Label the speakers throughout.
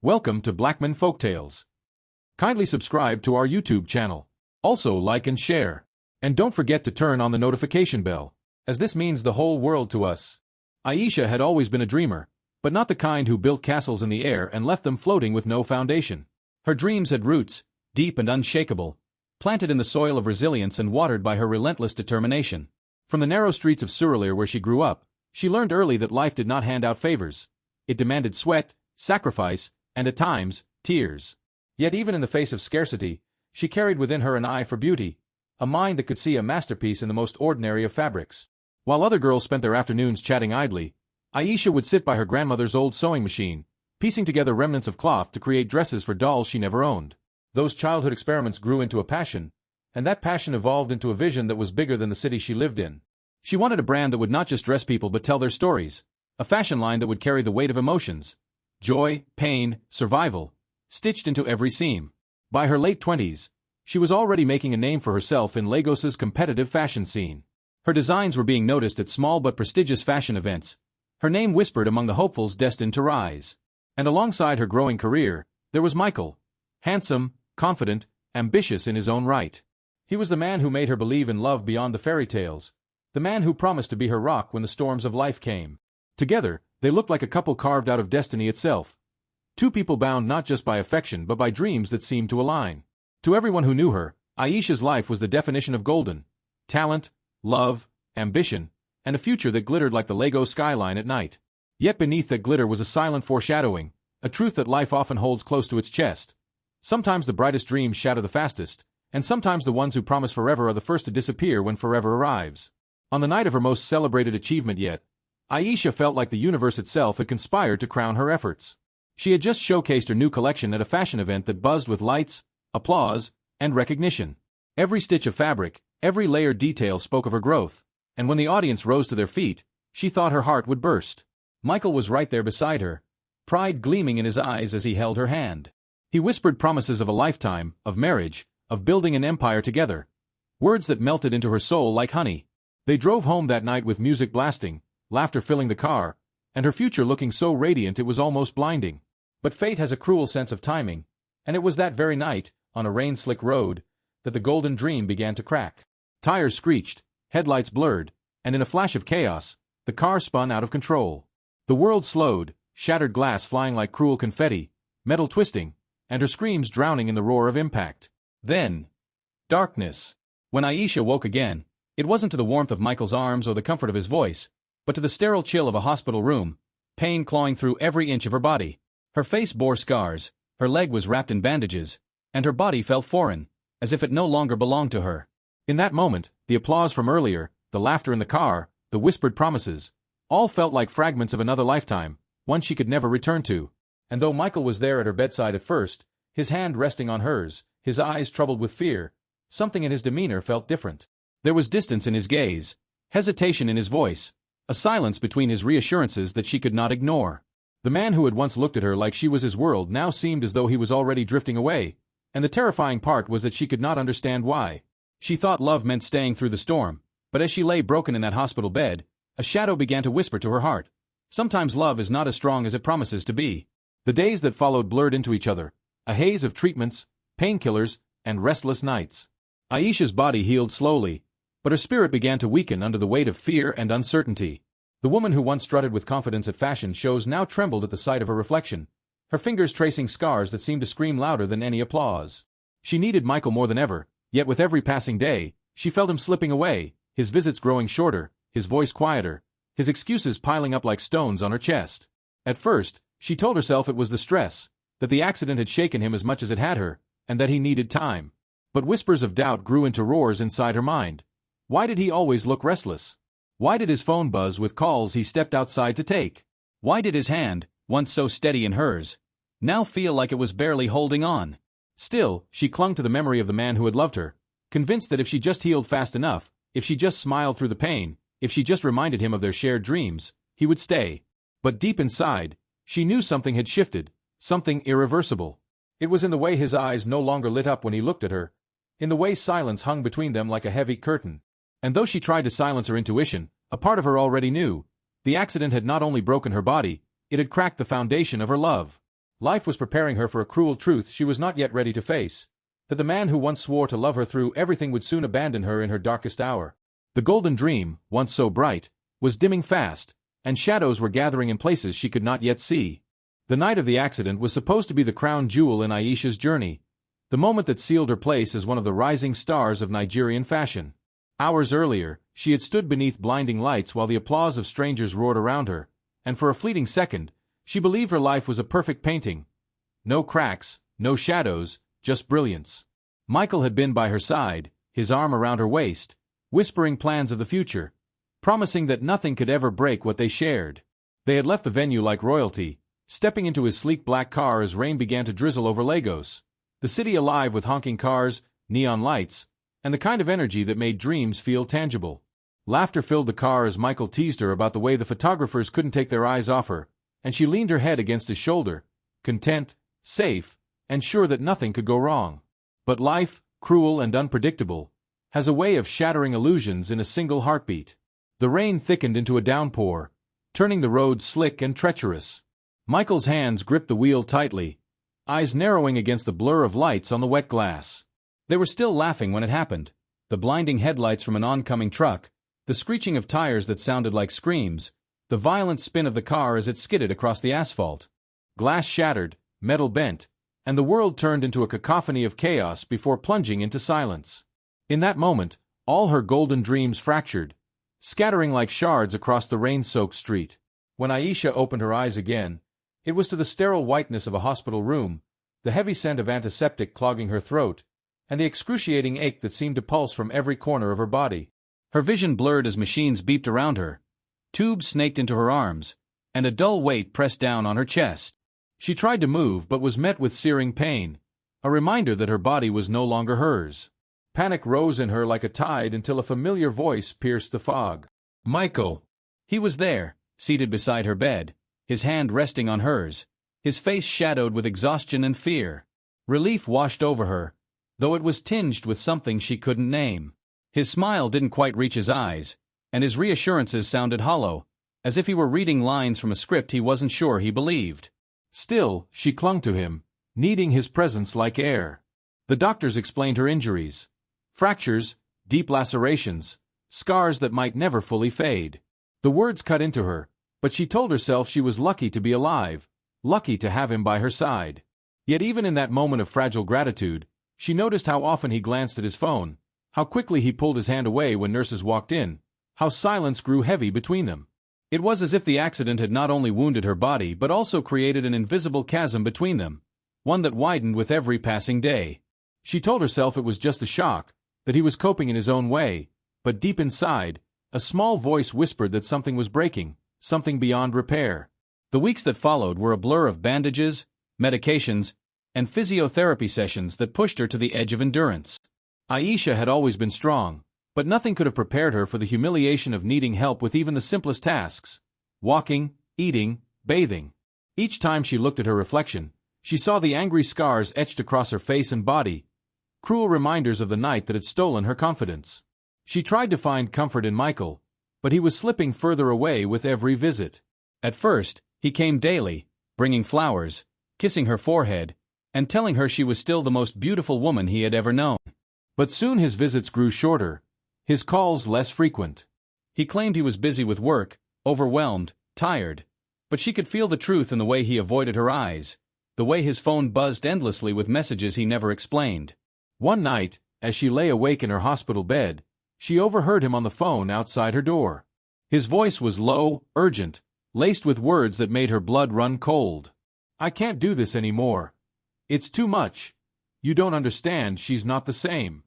Speaker 1: Welcome to Blackman Folktales. Kindly subscribe to our YouTube channel. Also like and share. And don't forget to turn on the notification bell, as this means the whole world to us. Aisha had always been a dreamer, but not the kind who built castles in the air and left them floating with no foundation. Her dreams had roots, deep and unshakable, planted in the soil of resilience and watered by her relentless determination. From the narrow streets of Surulere where she grew up, she learned early that life did not hand out favors. It demanded sweat, sacrifice, and at times, tears. Yet even in the face of scarcity, she carried within her an eye for beauty, a mind that could see a masterpiece in the most ordinary of fabrics. While other girls spent their afternoons chatting idly, Aisha would sit by her grandmother's old sewing machine, piecing together remnants of cloth to create dresses for dolls she never owned. Those childhood experiments grew into a passion, and that passion evolved into a vision that was bigger than the city she lived in. She wanted a brand that would not just dress people but tell their stories, a fashion line that would carry the weight of emotions, joy, pain, survival, stitched into every seam. By her late 20s, she was already making a name for herself in Lagos's competitive fashion scene. Her designs were being noticed at small but prestigious fashion events, her name whispered among the hopefuls destined to rise. And alongside her growing career, there was Michael, handsome, confident, ambitious in his own right. He was the man who made her believe in love beyond the fairy tales, the man who promised to be her rock when the storms of life came. Together, they looked like a couple carved out of destiny itself. Two people bound not just by affection but by dreams that seemed to align. To everyone who knew her, Aisha's life was the definition of golden. Talent, love, ambition, and a future that glittered like the Lagos skyline at night. Yet beneath that glitter was a silent foreshadowing, a truth that life often holds close to its chest. Sometimes the brightest dreams shatter the fastest, and sometimes the ones who promise forever are the first to disappear when forever arrives. On the night of her most celebrated achievement yet, Aisha felt like the universe itself had conspired to crown her efforts. She had just showcased her new collection at a fashion event that buzzed with lights, applause, and recognition. Every stitch of fabric, every layered detail spoke of her growth, and when the audience rose to their feet, she thought her heart would burst. Michael was right there beside her, pride gleaming in his eyes as he held her hand. He whispered promises of a lifetime, of marriage, of building an empire together, words that melted into her soul like honey. They drove home that night with music blasting, laughter filling the car, and her future looking so radiant it was almost blinding. But fate has a cruel sense of timing, and it was that very night, on a rain-slick road, that the golden dream began to crack. Tires screeched, headlights blurred, and in a flash of chaos, the car spun out of control. The world slowed, shattered glass flying like cruel confetti, metal twisting, and her screams drowning in the roar of impact. Then, darkness. When Aisha woke again, it wasn't to the warmth of Michael's arms or the comfort of his voice, but to the sterile chill of a hospital room, pain clawing through every inch of her body. Her face bore scars, her leg was wrapped in bandages, and her body felt foreign, as if it no longer belonged to her. In that moment, the applause from earlier, the laughter in the car, the whispered promises, all felt like fragments of another lifetime, one she could never return to. And though Michael was there at her bedside at first, his hand resting on hers, his eyes troubled with fear, something in his demeanor felt different. There was distance in his gaze, hesitation in his voice, a silence between his reassurances that she could not ignore. The man who had once looked at her like she was his world now seemed as though he was already drifting away, and the terrifying part was that she could not understand why. She thought love meant staying through the storm, but as she lay broken in that hospital bed, a shadow began to whisper to her heart. Sometimes love is not as strong as it promises to be. The days that followed blurred into each other, a haze of treatments, painkillers, and restless nights. Aisha's body healed slowly, but her spirit began to weaken under the weight of fear and uncertainty. The woman who once strutted with confidence at fashion shows now trembled at the sight of her reflection, her fingers tracing scars that seemed to scream louder than any applause. She needed Michael more than ever, yet with every passing day, she felt him slipping away, his visits growing shorter, his voice quieter, his excuses piling up like stones on her chest. At first, she told herself it was the stress, that the accident had shaken him as much as it had her, and that he needed time. But whispers of doubt grew into roars inside her mind. Why did he always look restless? Why did his phone buzz with calls he stepped outside to take? Why did his hand, once so steady in hers, now feel like it was barely holding on? Still, she clung to the memory of the man who had loved her, convinced that if she just healed fast enough, if she just smiled through the pain, if she just reminded him of their shared dreams, he would stay. But deep inside, she knew something had shifted, something irreversible. It was in the way his eyes no longer lit up when he looked at her, in the way silence hung between them like a heavy curtain. And though she tried to silence her intuition, a part of her already knew. The accident had not only broken her body, it had cracked the foundation of her love. Life was preparing her for a cruel truth she was not yet ready to face, that the man who once swore to love her through everything would soon abandon her in her darkest hour. The golden dream, once so bright, was dimming fast, and shadows were gathering in places she could not yet see. The night of the accident was supposed to be the crown jewel in Aisha's journey, the moment that sealed her place as one of the rising stars of Nigerian fashion. Hours earlier, she had stood beneath blinding lights while the applause of strangers roared around her, and for a fleeting second, she believed her life was a perfect painting. No cracks, no shadows, just brilliance. Michael had been by her side, his arm around her waist, whispering plans of the future, promising that nothing could ever break what they shared. They had left the venue like royalty, stepping into his sleek black car as rain began to drizzle over Lagos, the city alive with honking cars, neon lights, and the kind of energy that made dreams feel tangible. Laughter filled the car as Michael teased her about the way the photographers couldn't take their eyes off her, and she leaned her head against his shoulder, content, safe, and sure that nothing could go wrong. But life, cruel and unpredictable, has a way of shattering illusions in a single heartbeat. The rain thickened into a downpour, turning the road slick and treacherous. Michael's hands gripped the wheel tightly, eyes narrowing against the blur of lights on the wet glass. They were still laughing when it happened. The blinding headlights from an oncoming truck, the screeching of tires that sounded like screams, the violent spin of the car as it skidded across the asphalt. Glass shattered, metal bent, and the world turned into a cacophony of chaos before plunging into silence. In that moment, all her golden dreams fractured, scattering like shards across the rain-soaked street. When Aisha opened her eyes again, it was to the sterile whiteness of a hospital room, the heavy scent of antiseptic clogging her throat, and the excruciating ache that seemed to pulse from every corner of her body. Her vision blurred as machines beeped around her, tubes snaked into her arms, and a dull weight pressed down on her chest. She tried to move but was met with searing pain, a reminder that her body was no longer hers. Panic rose in her like a tide until a familiar voice pierced the fog. Michael! He was there, seated beside her bed, his hand resting on hers, his face shadowed with exhaustion and fear. Relief washed over her, though it was tinged with something she couldn't name. His smile didn't quite reach his eyes, and his reassurances sounded hollow, as if he were reading lines from a script he wasn't sure he believed. Still, she clung to him, needing his presence like air. The doctors explained her injuries. Fractures, deep lacerations, scars that might never fully fade. The words cut into her, but she told herself she was lucky to be alive, lucky to have him by her side. Yet even in that moment of fragile gratitude, she noticed how often he glanced at his phone, how quickly he pulled his hand away when nurses walked in, how silence grew heavy between them. It was as if the accident had not only wounded her body but also created an invisible chasm between them, one that widened with every passing day. She told herself it was just a shock, that he was coping in his own way, but deep inside, a small voice whispered that something was breaking, something beyond repair. The weeks that followed were a blur of bandages, medications, and physiotherapy sessions that pushed her to the edge of endurance. Aisha had always been strong, but nothing could have prepared her for the humiliation of needing help with even the simplest tasks: walking, eating, bathing. Each time she looked at her reflection, she saw the angry scars etched across her face and body, cruel reminders of the night that had stolen her confidence. She tried to find comfort in Michael, but he was slipping further away with every visit. At first, he came daily, bringing flowers, kissing her forehead, and telling her she was still the most beautiful woman he had ever known. But soon his visits grew shorter, his calls less frequent. He claimed he was busy with work, overwhelmed, tired, but she could feel the truth in the way he avoided her eyes, the way his phone buzzed endlessly with messages he never explained. One night, as she lay awake in her hospital bed, she overheard him on the phone outside her door. His voice was low, urgent, laced with words that made her blood run cold. "I can't do this anymore. It's too much. You don't understand, she's not the same."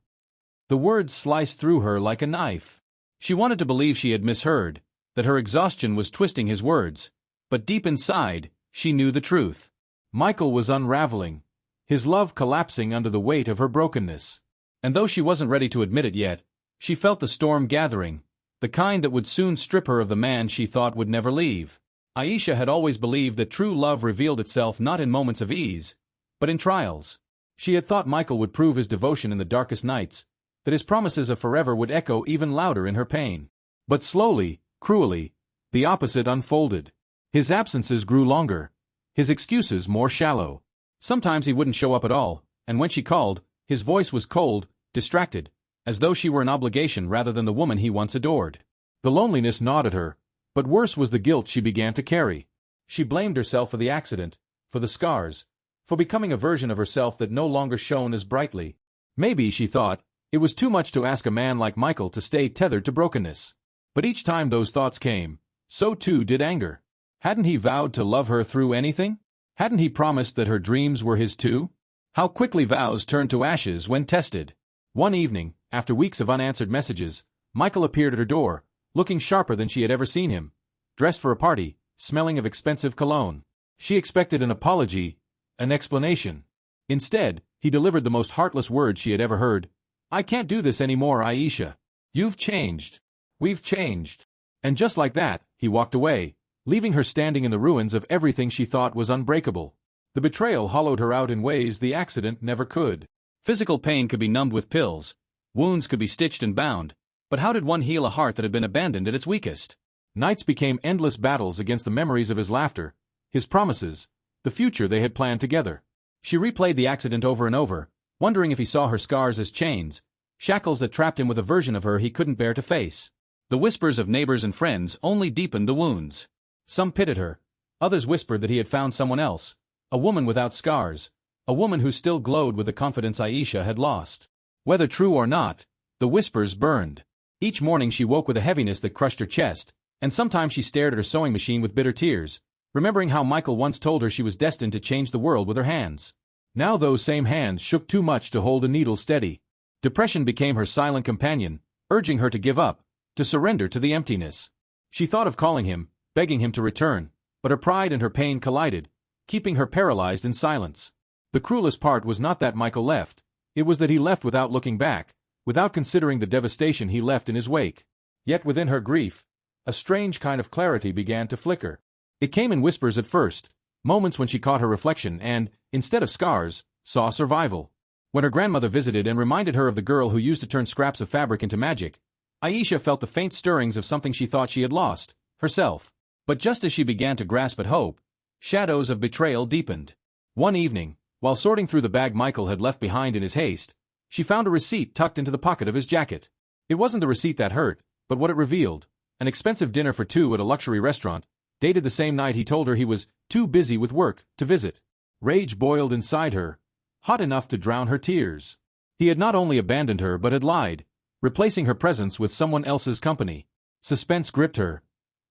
Speaker 1: The words sliced through her like a knife. She wanted to believe she had misheard, that her exhaustion was twisting his words, but deep inside, she knew the truth. Michael was unraveling, his love collapsing under the weight of her brokenness. And though she wasn't ready to admit it yet, she felt the storm gathering, the kind that would soon strip her of the man she thought would never leave. Aisha had always believed that true love revealed itself not in moments of ease, but in trials. She had thought Michael would prove his devotion in the darkest nights, that his promises of forever would echo even louder in her pain. But slowly, cruelly, the opposite unfolded. His absences grew longer, his excuses more shallow. Sometimes he wouldn't show up at all, and when she called, his voice was cold, distracted, as though she were an obligation rather than the woman he once adored. The loneliness gnawed at her, but worse was the guilt she began to carry. She blamed herself for the accident, for the scars, for becoming a version of herself that no longer shone as brightly. Maybe, she thought, it was too much to ask a man like Michael to stay tethered to brokenness. But each time those thoughts came, so too did anger. Hadn't he vowed to love her through anything? Hadn't he promised that her dreams were his too? How quickly vows turned to ashes when tested. One evening, after weeks of unanswered messages, Michael appeared at her door, looking sharper than she had ever seen him. Dressed for a party, smelling of expensive cologne. She expected an apology, an explanation. Instead, he delivered the most heartless words she had ever heard. "I can't do this anymore, Aisha. You've changed. We've changed." And just like that, he walked away, leaving her standing in the ruins of everything she thought was unbreakable. The betrayal hollowed her out in ways the accident never could. Physical pain could be numbed with pills. Wounds could be stitched and bound. But how did one heal a heart that had been abandoned at its weakest? Nights became endless battles against the memories of his laughter, his promises, the future they had planned together. She replayed the accident over and over, wondering if he saw her scars as chains, shackles that trapped him with a version of her he couldn't bear to face. The whispers of neighbors and friends only deepened the wounds. Some pitied her. Others whispered that he had found someone else, a woman without scars, a woman who still glowed with the confidence Aisha had lost. Whether true or not, the whispers burned. Each morning she woke with a heaviness that crushed her chest, and sometimes she stared at her sewing machine with bitter tears, remembering how Michael once told her she was destined to change the world with her hands. Now those same hands shook too much to hold a needle steady. Depression became her silent companion, urging her to give up, to surrender to the emptiness. She thought of calling him, begging him to return, but her pride and her pain collided, keeping her paralyzed in silence. The cruelest part was not that Michael left, it was that he left without looking back, without considering the devastation he left in his wake. Yet within her grief, a strange kind of clarity began to flicker. It came in whispers at first, moments when she caught her reflection and, instead of scars, saw survival. When her grandmother visited and reminded her of the girl who used to turn scraps of fabric into magic, Aisha felt the faint stirrings of something she thought she had lost, herself. But just as she began to grasp at hope, shadows of betrayal deepened. One evening, while sorting through the bag Michael had left behind in his haste, she found a receipt tucked into the pocket of his jacket. It wasn't the receipt that hurt, but what it revealed: an expensive dinner for two at a luxury restaurant, dated the same night he told her he was too busy with work to visit. Rage boiled inside her, hot enough to drown her tears. He had not only abandoned her but had lied, replacing her presence with someone else's company. Suspense gripped her.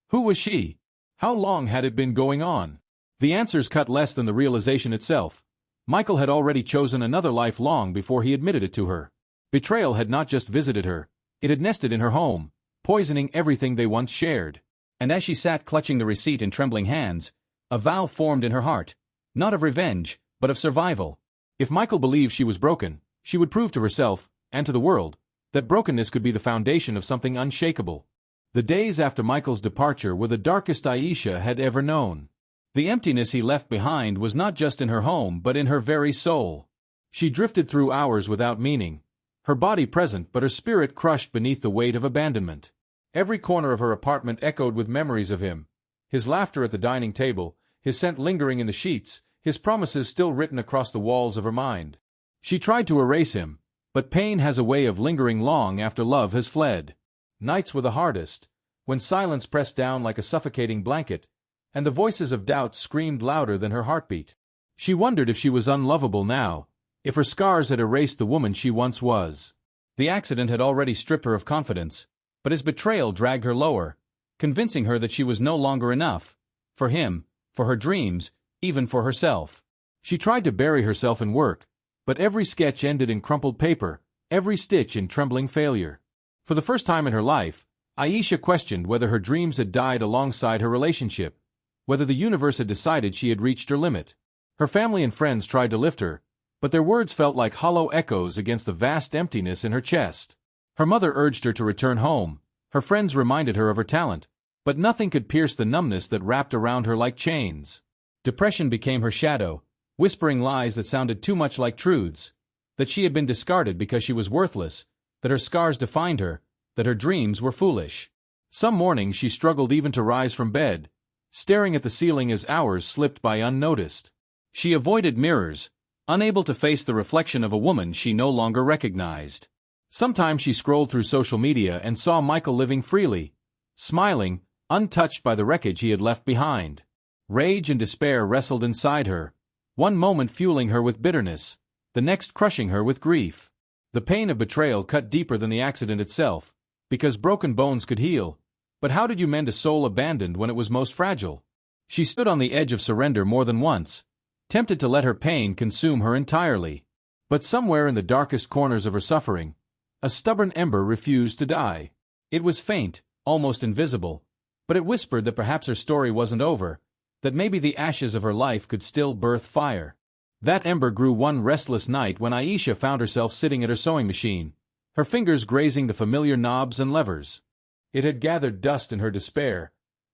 Speaker 1: Who was she? How long had it been going on? The answers cut less than the realization itself. Michael had already chosen another life long before he admitted it to her. Betrayal had not just visited her, it had nested in her home, poisoning everything they once shared. And as she sat clutching the receipt in trembling hands, a vow formed in her heart, not of revenge, but of survival. If Michael believed she was broken, she would prove to herself, and to the world, that brokenness could be the foundation of something unshakable. The days after Michael's departure were the darkest Aisha had ever known. The emptiness he left behind was not just in her home but in her very soul. She drifted through hours without meaning, her body present but her spirit crushed beneath the weight of abandonment. Every corner of her apartment echoed with memories of him, his laughter at the dining table, his scent lingering in the sheets, his promises still written across the walls of her mind. She tried to erase him, but pain has a way of lingering long after love has fled. Nights were the hardest, when silence pressed down like a suffocating blanket, and the voices of doubt screamed louder than her heartbeat. She wondered if she was unlovable now, if her scars had erased the woman she once was. The accident had already stripped her of confidence, but his betrayal dragged her lower, convincing her that she was no longer enough, for him, for her dreams, even for herself. She tried to bury herself in work, but every sketch ended in crumpled paper, every stitch in trembling failure. For the first time in her life, Aisha questioned whether her dreams had died alongside her relationship, whether the universe had decided she had reached her limit. Her family and friends tried to lift her, but their words felt like hollow echoes against the vast emptiness in her chest. Her mother urged her to return home, her friends reminded her of her talent, but nothing could pierce the numbness that wrapped around her like chains. Depression became her shadow, whispering lies that sounded too much like truths, that she had been discarded because she was worthless, that her scars defined her, that her dreams were foolish. Some mornings she struggled even to rise from bed, staring at the ceiling as hours slipped by unnoticed. She avoided mirrors, unable to face the reflection of a woman she no longer recognized. Sometimes she scrolled through social media and saw Michael living freely, smiling, untouched by the wreckage he had left behind. Rage and despair wrestled inside her, one moment fueling her with bitterness, the next crushing her with grief. The pain of betrayal cut deeper than the accident itself, because broken bones could heal. But how did you mend a soul abandoned when it was most fragile? She stood on the edge of surrender more than once, tempted to let her pain consume her entirely. But somewhere in the darkest corners of her suffering, a stubborn ember refused to die. It was faint, almost invisible, but it whispered that perhaps her story wasn't over, that maybe the ashes of her life could still birth fire. That ember grew one restless night when Aisha found herself sitting at her sewing machine, her fingers grazing the familiar knobs and levers. It had gathered dust in her despair,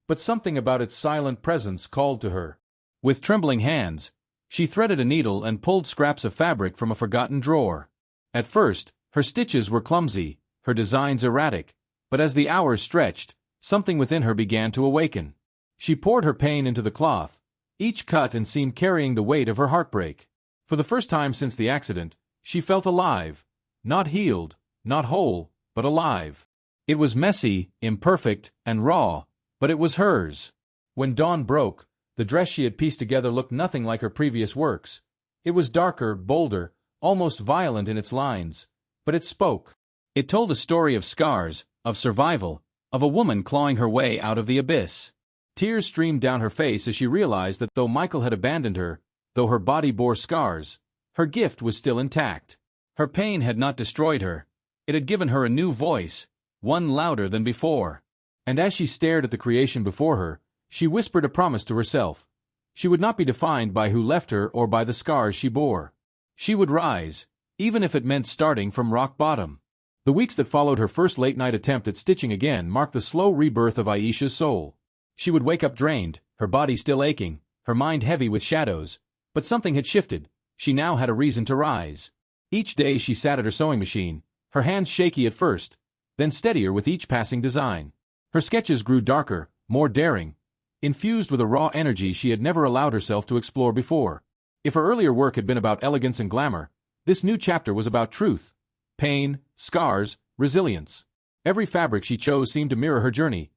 Speaker 1: but something about its silent presence called to her. With trembling hands, she threaded a needle and pulled scraps of fabric from a forgotten drawer. At first, her stitches were clumsy, her designs erratic, but as the hours stretched, something within her began to awaken. She poured her pain into the cloth, each cut and seam carrying the weight of her heartbreak. For the first time since the accident, she felt alive, not healed, not whole, but alive. It was messy, imperfect, and raw, but it was hers. When dawn broke, the dress she had pieced together looked nothing like her previous works. It was darker, bolder, almost violent in its lines, but it spoke. It told a story of scars, of survival, of a woman clawing her way out of the abyss. Tears streamed down her face as she realized that though Michael had abandoned her, though her body bore scars, her gift was still intact. Her pain had not destroyed her. It had given her a new voice, one louder than before. And as she stared at the creation before her, she whispered a promise to herself. She would not be defined by who left her or by the scars she bore. She would rise, even if it meant starting from rock bottom. The weeks that followed her first late-night attempt at stitching again marked the slow rebirth of Aisha's soul. She would wake up drained, her body still aching, her mind heavy with shadows, but something had shifted. She now had a reason to rise. Each day she sat at her sewing machine, her hands shaky at first, then steadier with each passing design. Her sketches grew darker, more daring, infused with a raw energy she had never allowed herself to explore before. If her earlier work had been about elegance and glamour, this new chapter was about truth, pain, scars, resilience. Every fabric she chose seemed to mirror her journey.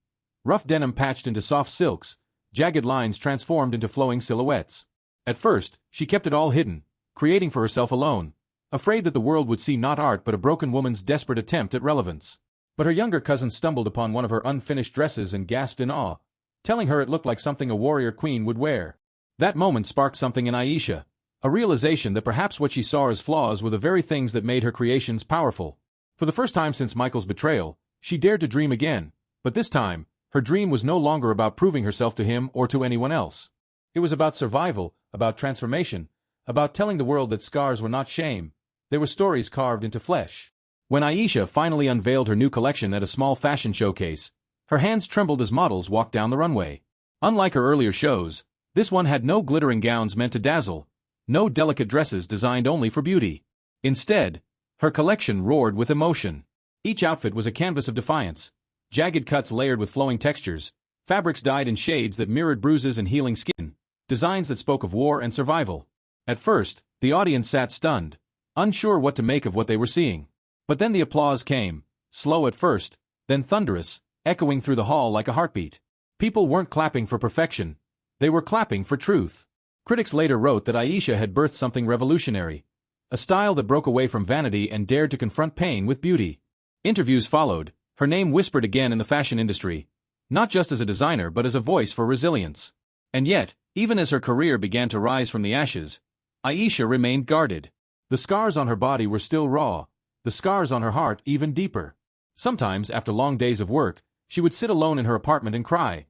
Speaker 1: Rough denim patched into soft silks, jagged lines transformed into flowing silhouettes. At first, she kept it all hidden, creating for herself alone, afraid that the world would see not art but a broken woman's desperate attempt at relevance. But her younger cousin stumbled upon one of her unfinished dresses and gasped in awe, telling her it looked like something a warrior queen would wear. That moment sparked something in Aisha, a realization that perhaps what she saw as flaws were the very things that made her creations powerful. For the first time since Michael's betrayal, she dared to dream again, but this time, her dream was no longer about proving herself to him or to anyone else. It was about survival, about transformation, about telling the world that scars were not shame, they were stories carved into flesh. When Aisha finally unveiled her new collection at a small fashion showcase, her hands trembled as models walked down the runway. Unlike her earlier shows, this one had no glittering gowns meant to dazzle, no delicate dresses designed only for beauty. Instead, her collection roared with emotion. Each outfit was a canvas of defiance, jagged cuts layered with flowing textures, fabrics dyed in shades that mirrored bruises and healing skin, designs that spoke of war and survival. At first, the audience sat stunned, unsure what to make of what they were seeing. But then the applause came, slow at first, then thunderous, echoing through the hall like a heartbeat. People weren't clapping for perfection, they were clapping for truth. Critics later wrote that Aisha had birthed something revolutionary, a style that broke away from vanity and dared to confront pain with beauty. Interviews followed, her name whispered again in the fashion industry, not just as a designer but as a voice for resilience. And yet, even as her career began to rise from the ashes, Aisha remained guarded. The scars on her body were still raw, the scars on her heart even deeper. Sometimes, after long days of work, she would sit alone in her apartment and cry.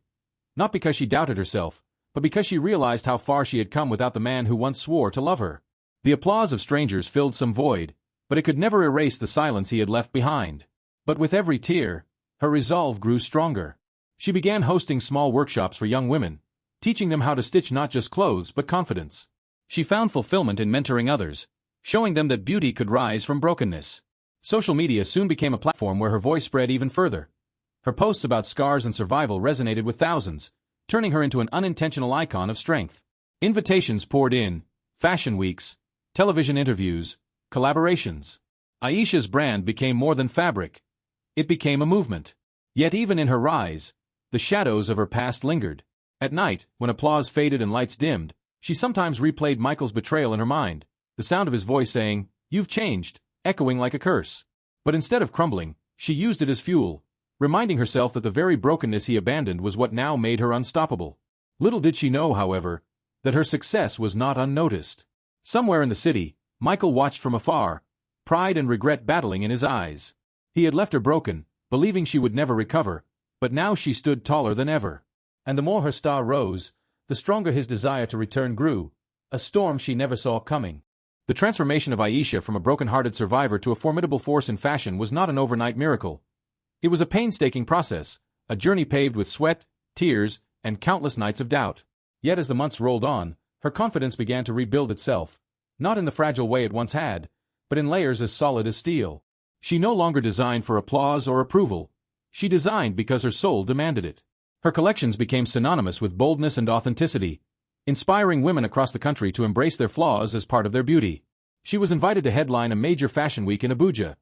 Speaker 1: Not because she doubted herself, but because she realized how far she had come without the man who once swore to love her. The applause of strangers filled some void, but it could never erase the silence he had left behind. But with every tear, her resolve grew stronger. She began hosting small workshops for young women, teaching them how to stitch not just clothes but confidence. She found fulfillment in mentoring others, showing them that beauty could rise from brokenness. Social media soon became a platform where her voice spread even further. Her posts about scars and survival resonated with thousands, turning her into an unintentional icon of strength. Invitations poured in, fashion weeks, television interviews, collaborations. Aisha's brand became more than fabric. It became a movement. Yet even in her rise, the shadows of her past lingered. At night, when applause faded and lights dimmed, she sometimes replayed Michael's betrayal in her mind, the sound of his voice saying, "You've changed," echoing like a curse. But instead of crumbling, she used it as fuel, reminding herself that the very brokenness he abandoned was what now made her unstoppable. Little did she know, however, that her success was not unnoticed. Somewhere in the city, Michael watched from afar, pride and regret battling in his eyes. He had left her broken, believing she would never recover, but now she stood taller than ever. And the more her star rose, the stronger his desire to return grew, a storm she never saw coming. The transformation of Aisha from a broken-hearted survivor to a formidable force in fashion was not an overnight miracle. It was a painstaking process, a journey paved with sweat, tears, and countless nights of doubt. Yet as the months rolled on, her confidence began to rebuild itself, not in the fragile way it once had, but in layers as solid as steel. She no longer designed for applause or approval. She designed because her soul demanded it. Her collections became synonymous with boldness and authenticity, inspiring women across the country to embrace their flaws as part of their beauty. She was invited to headline a major fashion week in Abuja,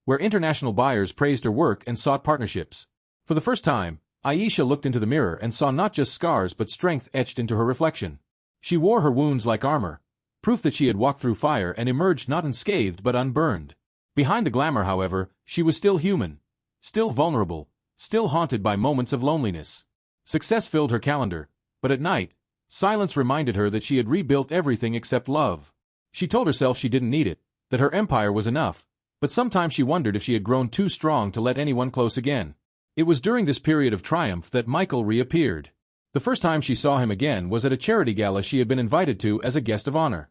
Speaker 1: where international buyers praised her work and sought partnerships. For the first time, Aisha looked into the mirror and saw not just scars but strength etched into her reflection. She wore her wounds like armor, proof that she had walked through fire and emerged not unscathed but unburned. Behind the glamour, however, she was still human, still vulnerable, still haunted by moments of loneliness. Success filled her calendar, but at night, silence reminded her that she had rebuilt everything except love. She told herself she didn't need it, that her empire was enough, but sometimes she wondered if she had grown too strong to let anyone close again. It was during this period of triumph that Michael reappeared. The first time she saw him again was at a charity gala she had been invited to as a guest of honor.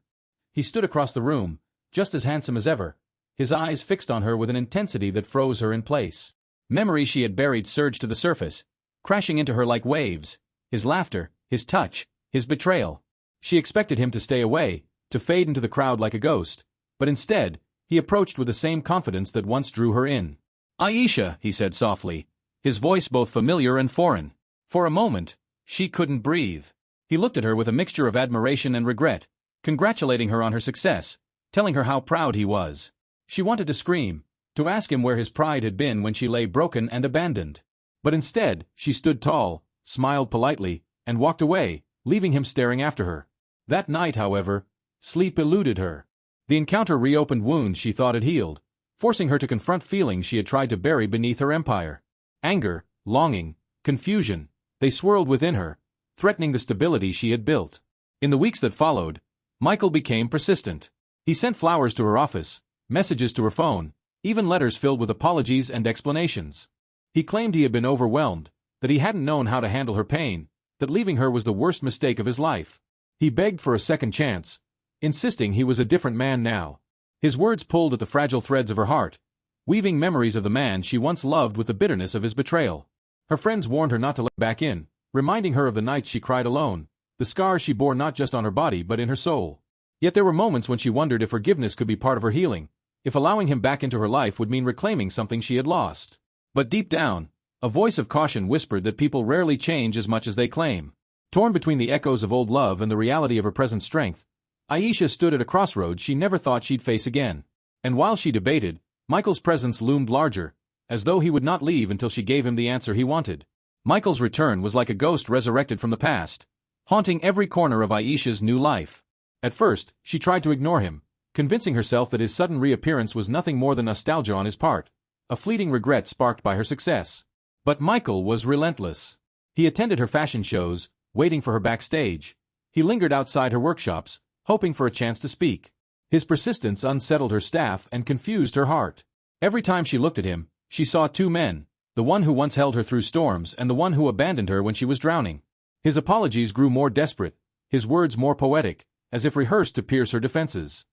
Speaker 1: He stood across the room, just as handsome as ever, his eyes fixed on her with an intensity that froze her in place. Memories she had buried surged to the surface, crashing into her like waves. His laughter, his touch, his betrayal. She expected him to stay away, to fade into the crowd like a ghost, but instead, he approached with the same confidence that once drew her in. "Aisha," he said softly, his voice both familiar and foreign. For a moment, she couldn't breathe. He looked at her with a mixture of admiration and regret, congratulating her on her success, telling her how proud he was. She wanted to scream, to ask him where his pride had been when she lay broken and abandoned. But instead, she stood tall, smiled politely, and walked away, leaving him staring after her. That night, however, sleep eluded her. The encounter reopened wounds she thought had healed, forcing her to confront feelings she had tried to bury beneath her empire. Anger, longing, confusion, they swirled within her, threatening the stability she had built. In the weeks that followed, Michael became persistent. He sent flowers to her office, messages to her phone, even letters filled with apologies and explanations. He claimed he had been overwhelmed, that he hadn't known how to handle her pain, that leaving her was the worst mistake of his life. He begged for a second chance, insisting he was a different man now. His words pulled at the fragile threads of her heart, weaving memories of the man she once loved with the bitterness of his betrayal. Her friends warned her not to let back in, reminding her of the nights she cried alone, the scars she bore not just on her body but in her soul. Yet there were moments when she wondered if forgiveness could be part of her healing, if allowing him back into her life would mean reclaiming something she had lost. But deep down, a voice of caution whispered that people rarely change as much as they claim. Torn between the echoes of old love and the reality of her present strength, Aisha stood at a crossroads she never thought she'd face again. And while she debated, Michael's presence loomed larger, as though he would not leave until she gave him the answer he wanted. Michael's return was like a ghost resurrected from the past, haunting every corner of Aisha's new life. At first, she tried to ignore him, convincing herself that his sudden reappearance was nothing more than nostalgia on his part, a fleeting regret sparked by her success. But Michael was relentless. He attended her fashion shows, waiting for her backstage. He lingered outside her workshops, hoping for a chance to speak. His persistence unsettled her staff and confused her heart. Every time she looked at him, she saw two men, the one who once held her through storms and the one who abandoned her when she was drowning. His apologies grew more desperate, his words more poetic, as if rehearsed to pierce her defenses.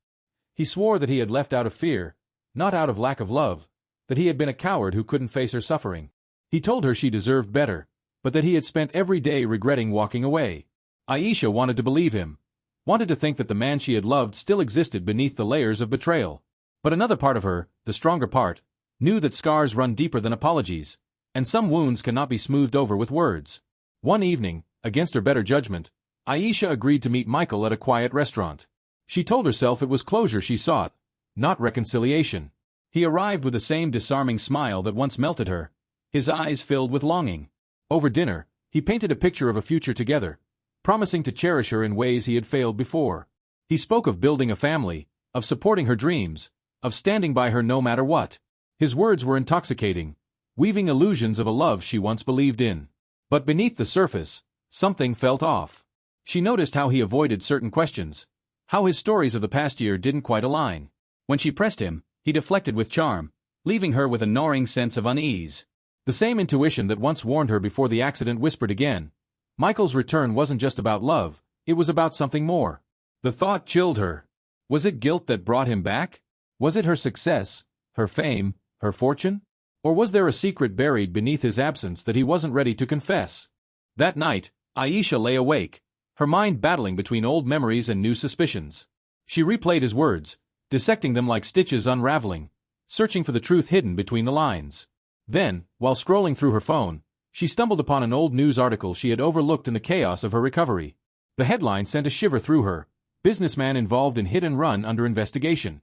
Speaker 1: He swore that he had left out of fear, not out of lack of love, that he had been a coward who couldn't face her suffering. He told her she deserved better, but that he had spent every day regretting walking away. Aisha wanted to believe him, wanted to think that the man she had loved still existed beneath the layers of betrayal. But another part of her, the stronger part, knew that scars run deeper than apologies, and some wounds cannot be smoothed over with words. One evening, Against her better judgment, Aisha agreed to meet Michael at a quiet restaurant. She told herself it was closure she sought, not reconciliation. He arrived with the same disarming smile that once melted her, his eyes filled with longing. Over dinner, he painted a picture of a future together, promising to cherish her in ways he had failed before. He spoke of building a family, of supporting her dreams, of standing by her no matter what. His words were intoxicating, weaving illusions of a love she once believed in. But beneath the surface, something felt off. She noticed how he avoided certain questions, how his stories of the past year didn't quite align. When she pressed him, he deflected with charm, leaving her with a gnawing sense of unease. The same intuition that once warned her before the accident whispered again. Michael's return wasn't just about love, it was about something more. The thought chilled her. Was it guilt that brought him back? Was it her success, her fame, her fortune? Or was there a secret buried beneath his absence that he wasn't ready to confess? That night, Aisha lay awake, her mind battling between old memories and new suspicions. She replayed his words, dissecting them like stitches unraveling, searching for the truth hidden between the lines. Then, while scrolling through her phone, she stumbled upon an old news article she had overlooked in the chaos of her recovery. The headline sent a shiver through her: businessman involved in hit and run under investigation.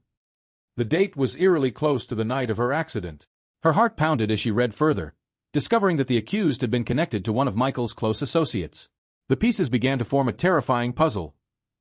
Speaker 1: The date was eerily close to the night of her accident. Her heart pounded as she read further, discovering that the accused had been connected to one of Michael's close associates. The pieces began to form a terrifying puzzle.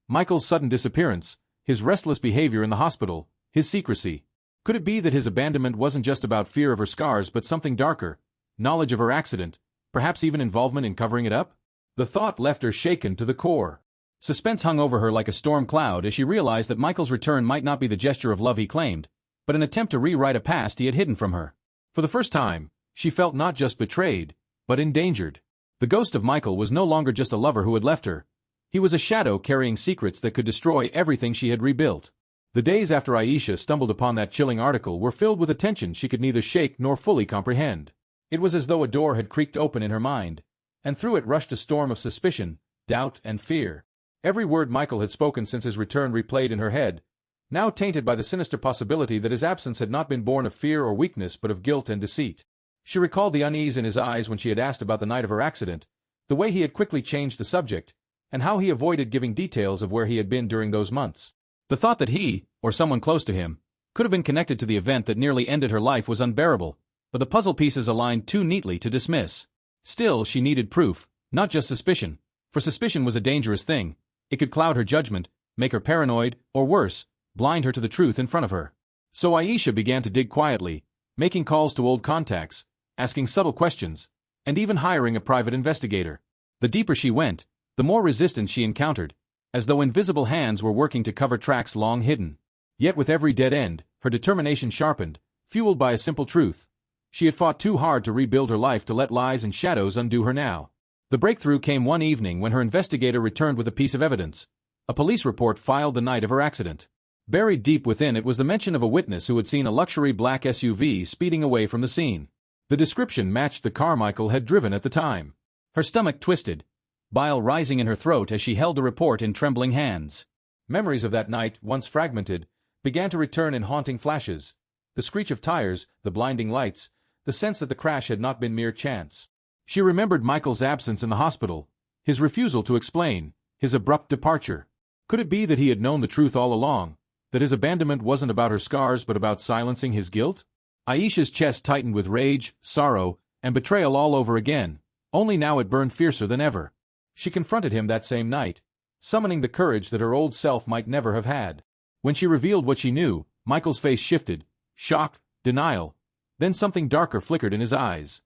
Speaker 1: Michael's sudden disappearance, his restless behavior in the hospital, his secrecy. Could it be that his abandonment wasn't just about fear of her scars but something darker, knowledge of her accident, perhaps even involvement in covering it up? The thought left her shaken to the core. Suspense hung over her like a storm cloud as she realized that Michael's return might not be the gesture of love he claimed, but an attempt to rewrite a past he had hidden from her. For the first time, she felt not just betrayed, but endangered. The ghost of Michael was no longer just a lover who had left her. He was a shadow carrying secrets that could destroy everything she had rebuilt. The days after Aisha stumbled upon that chilling article were filled with a tension she could neither shake nor fully comprehend. It was as though a door had creaked open in her mind, and through it rushed a storm of suspicion, doubt, and fear. Every word Michael had spoken since his return replayed in her head, now tainted by the sinister possibility that his absence had not been born of fear or weakness but of guilt and deceit. She recalled the unease in his eyes when she had asked about the night of her accident, the way he had quickly changed the subject, and how he avoided giving details of where he had been during those months. The thought that he, or someone close to him, could have been connected to the event that nearly ended her life was unbearable, but the puzzle pieces aligned too neatly to dismiss. Still, she needed proof, not just suspicion, for suspicion was a dangerous thing. It could cloud her judgment, make her paranoid, or worse, blind her to the truth in front of her. So Aisha began to dig quietly, making calls to old contacts, asking subtle questions, and even hiring a private investigator. The deeper she went, the more resistance she encountered, as though invisible hands were working to cover tracks long hidden. Yet with every dead end, her determination sharpened, fueled by a simple truth. She had fought too hard to rebuild her life to let lies and shadows undo her now. The breakthrough came one evening when her investigator returned with a piece of evidence, a police report filed the night of her accident. Buried deep within it was the mention of a witness who had seen a luxury black SUV speeding away from the scene. The description matched the car Michael had driven at the time. Her stomach twisted, bile rising in her throat as she held the report in trembling hands. Memories of that night, once fragmented, began to return in haunting flashes. The screech of tires, the blinding lights, the sense that the crash had not been mere chance. She remembered Michael's absence in the hospital, his refusal to explain, his abrupt departure. Could it be that he had known the truth all along, that his abandonment wasn't about her scars but about silencing his guilt? Aisha's chest tightened with rage, sorrow, and betrayal all over again, only now it burned fiercer than ever. She confronted him that same night, summoning the courage that her old self might never have had. When she revealed what she knew, Michael's face shifted, shock, denial, then something darker flickered in his eyes.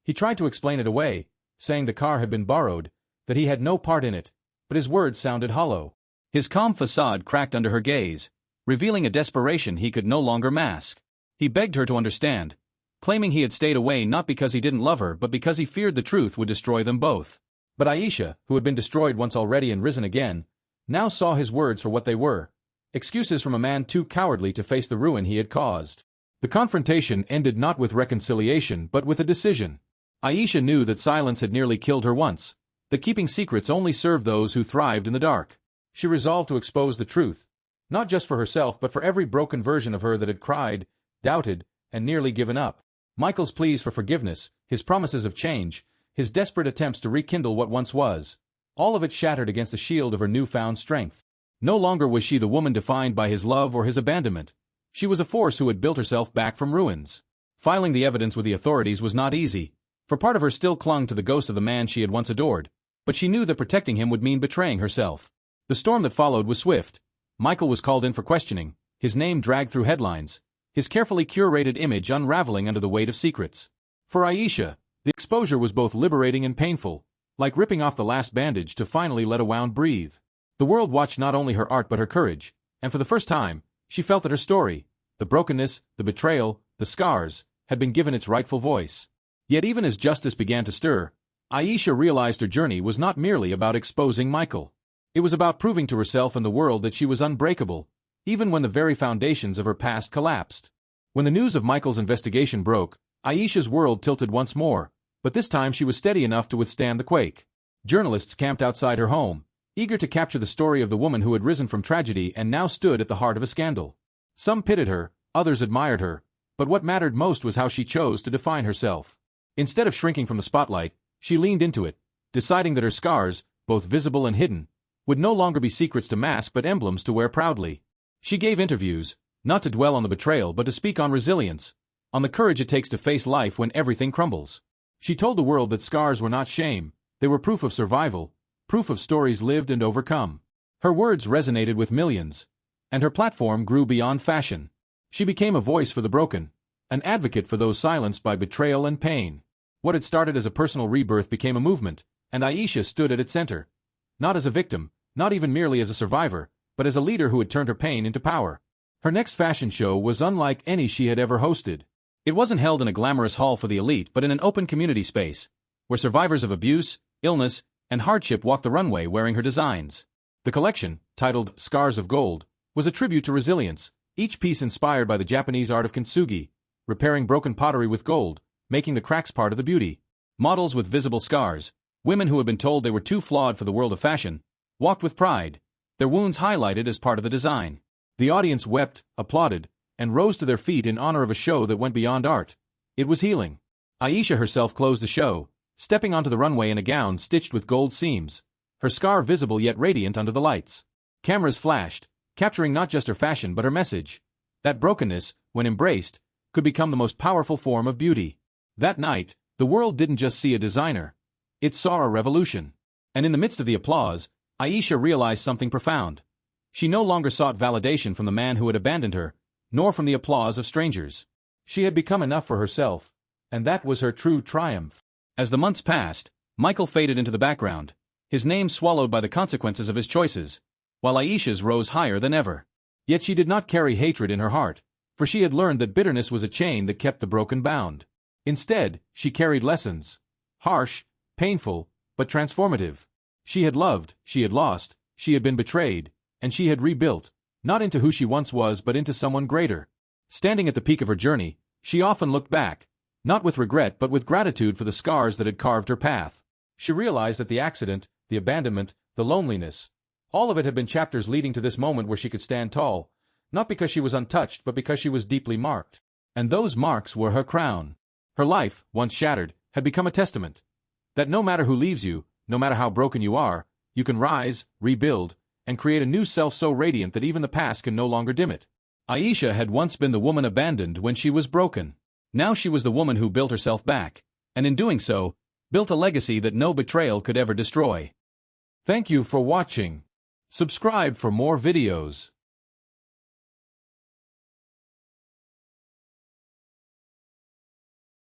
Speaker 1: He tried to explain it away, saying the car had been borrowed, that he had no part in it, but his words sounded hollow. His calm facade cracked under her gaze, revealing a desperation he could no longer mask. He begged her to understand, claiming he had stayed away not because he didn't love her but because he feared the truth would destroy them both. But Aisha, who had been destroyed once already and risen again, now saw his words for what they were, excuses from a man too cowardly to face the ruin he had caused. The confrontation ended not with reconciliation but with a decision. Aisha knew that silence had nearly killed her once, that keeping secrets only served those who thrived in the dark. She resolved to expose the truth, not just for herself but for every broken version of her that had cried, doubted, and nearly given up. Michael's pleas for forgiveness, his promises of change, his desperate attempts to rekindle what once was. All of it shattered against the shield of her newfound strength. No longer was she the woman defined by his love or his abandonment. She was a force who had built herself back from ruins. Filing the evidence with the authorities was not easy, for part of her still clung to the ghost of the man she had once adored, but she knew that protecting him would mean betraying herself. The storm that followed was swift. Michael was called in for questioning, his name dragged through headlines, his carefully curated image unraveling under the weight of secrets. For Aisha, the exposure was both liberating and painful, like ripping off the last bandage to finally let a wound breathe. The world watched not only her art but her courage, and for the first time, she felt that her story, the brokenness, the betrayal, the scars, had been given its rightful voice. Yet even as justice began to stir, Aisha realized her journey was not merely about exposing Michael. It was about proving to herself and the world that she was unbreakable, even when the very foundations of her past collapsed. When the news of Michael's investigation broke, Aisha's world tilted once more, but this time she was steady enough to withstand the quake. Journalists camped outside her home, eager to capture the story of the woman who had risen from tragedy and now stood at the heart of a scandal. Some pitied her, others admired her, but what mattered most was how she chose to define herself. Instead of shrinking from the spotlight, she leaned into it, deciding that her scars, both visible and hidden, would no longer be secrets to mask but emblems to wear proudly. She gave interviews, not to dwell on the betrayal but to speak on resilience, on the courage it takes to face life when everything crumbles. She told the world that scars were not shame, they were proof of survival, proof of stories lived and overcome. Her words resonated with millions, and her platform grew beyond fashion. She became a voice for the broken, an advocate for those silenced by betrayal and pain. What had started as a personal rebirth became a movement, and Aisha stood at its center. Not as a victim, not even merely as a survivor, but as a leader who had turned her pain into power. Her next fashion show was unlike any she had ever hosted. It wasn't held in a glamorous hall for the elite but in an open community space, where survivors of abuse, illness, and hardship walked the runway wearing her designs. The collection, titled Scars of Gold, was a tribute to resilience, each piece inspired by the Japanese art of kintsugi, repairing broken pottery with gold, making the cracks part of the beauty. Models with visible scars, women who had been told they were too flawed for the world of fashion, walked with pride, their wounds highlighted as part of the design. The audience wept, applauded, and rose to their feet in honor of a show that went beyond art. It was healing. Aisha herself closed the show, stepping onto the runway in a gown stitched with gold seams, her scar visible yet radiant under the lights. Cameras flashed, capturing not just her fashion but her message. That brokenness, when embraced, could become the most powerful form of beauty. That night, the world didn't just see a designer. It saw a revolution. And in the midst of the applause, Aisha realized something profound. She no longer sought validation from the man who had abandoned her, nor from the applause of strangers. She had become enough for herself, and that was her true triumph. As the months passed, Michael faded into the background, his name swallowed by the consequences of his choices, while Aisha's rose higher than ever. Yet she did not carry hatred in her heart, for she had learned that bitterness was a chain that kept the broken bound. Instead, she carried lessons. Harsh, painful, but transformative. She had loved, she had lost, she had been betrayed, and she had rebuilt, not into who she once was but into someone greater. Standing at the peak of her journey, she often looked back, not with regret but with gratitude for the scars that had carved her path. She realized that the accident, the abandonment, the loneliness, all of it had been chapters leading to this moment where she could stand tall, not because she was untouched but because she was deeply marked. And those marks were her crown. Her life, once shattered, had become a testament that no matter who leaves you, no matter how broken you are, you can rise, rebuild, and create a new self so radiant that even the past can no longer dim it. Aisha had once been the woman abandoned when she was broken. Now she was the woman who built herself back, and in doing so, built a legacy that no betrayal could ever destroy. Thank you for watching. Subscribe for more videos.